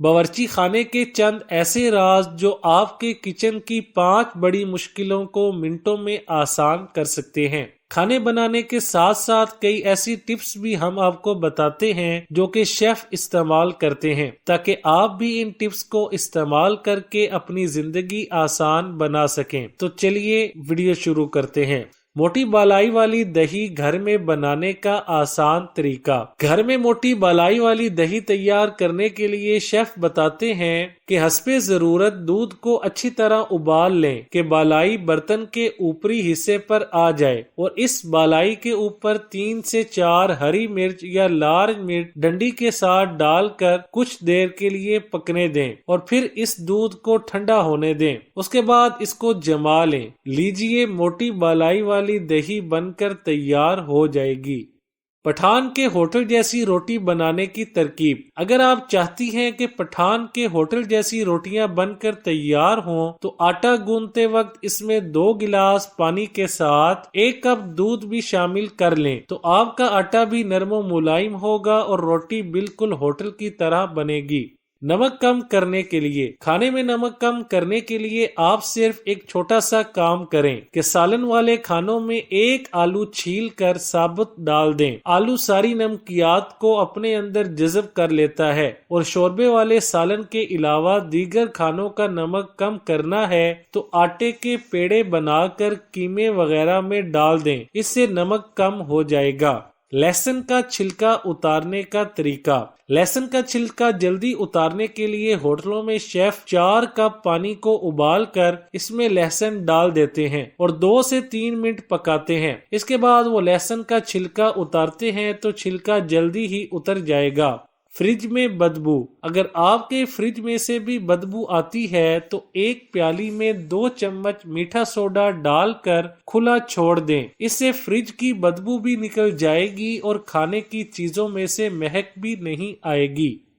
باورچی خانے کے چند ایسے راز جو آپ کے کچن کی 5 بڑی مشکلوں کو منٹوں میں آسان کر سکتے ہیں۔ کھانے بنانے کے ساتھ ساتھ کئی ایسی ٹپس بھی ہم آپ کو بتاتے ہیں جو کہ شیف استعمال کرتے ہیں، تاکہ آپ بھی ان ٹپس کو استعمال کر کے اپنی زندگی آسان بنا سکیں۔ تو چلیے ویڈیو شروع کرتے ہیں۔ موٹی بالائی والی دہی گھر میں بنانے کا آسان طریقہ۔ گھر میں موٹی بالائی والی دہی تیار کرنے کے لیے شیف بتاتے ہیں کہ حسب ضرورت دودھ کو اچھی طرح ابال لیں کہ بالائی برتن کے اوپری حصے پر آ جائے، اور اس بالائی کے اوپر 3 سے 4 ہری مرچ یا لارج مرچ ڈنڈی کے ساتھ ڈال کر کچھ دیر کے لیے پکنے دیں، اور پھر اس دودھ کو ٹھنڈا ہونے دیں۔ اس کے بعد اس کو جما لیں۔ لیجئے موٹی بالائی والی دہی بن کر تیار ہو جائے گی۔ پٹھان کے ہوٹل جیسی روٹی بنانے کی ترکیب۔ اگر آپ چاہتی ہیں کہ پٹھان کے ہوٹل جیسی روٹیاں بن کر تیار ہوں تو آٹا گوندتے وقت اس میں 2 گلاس پانی کے ساتھ 1 کپ دودھ بھی شامل کر لیں، تو آپ کا آٹا بھی نرم و ملائم ہوگا اور روٹی بالکل ہوٹل کی طرح بنے گی۔ نمک کم کرنے کے لیے۔ کھانے میں نمک کم کرنے کے لیے آپ صرف ایک چھوٹا سا کام کریں کہ سالن والے کھانوں میں 1 آلو چھیل کر ثابت ڈال دیں۔ آلو ساری نمکیات کو اپنے اندر جذب کر لیتا ہے، اور شوربے والے سالن کے علاوہ دیگر کھانوں کا نمک کم کرنا ہے تو آٹے کے پیڑے بنا کر قیمے وغیرہ میں ڈال دیں، اس سے نمک کم ہو جائے گا۔ لہسن کا چھلکا اتارنے کا طریقہ۔ لہسن کا چھلکا جلدی اتارنے کے لیے ہوٹلوں میں شیف 4 کپ پانی کو ابال کر اس میں لہسن ڈال دیتے ہیں اور 2 سے 3 منٹ پکاتے ہیں۔ اس کے بعد وہ لہسن کا چھلکا اتارتے ہیں تو چھلکا جلدی ہی اتر جائے گا۔ فریج میں بدبو۔ اگر آپ کے فریج میں سے بھی بدبو آتی ہے تو 1 پیالی میں 2 چمچ میٹھا سوڈا ڈال کر کھلا چھوڑ دیں، اس سے فریج کی بدبو بھی نکل جائے گی اور کھانے کی چیزوں میں سے مہک بھی نہیں آئے گی۔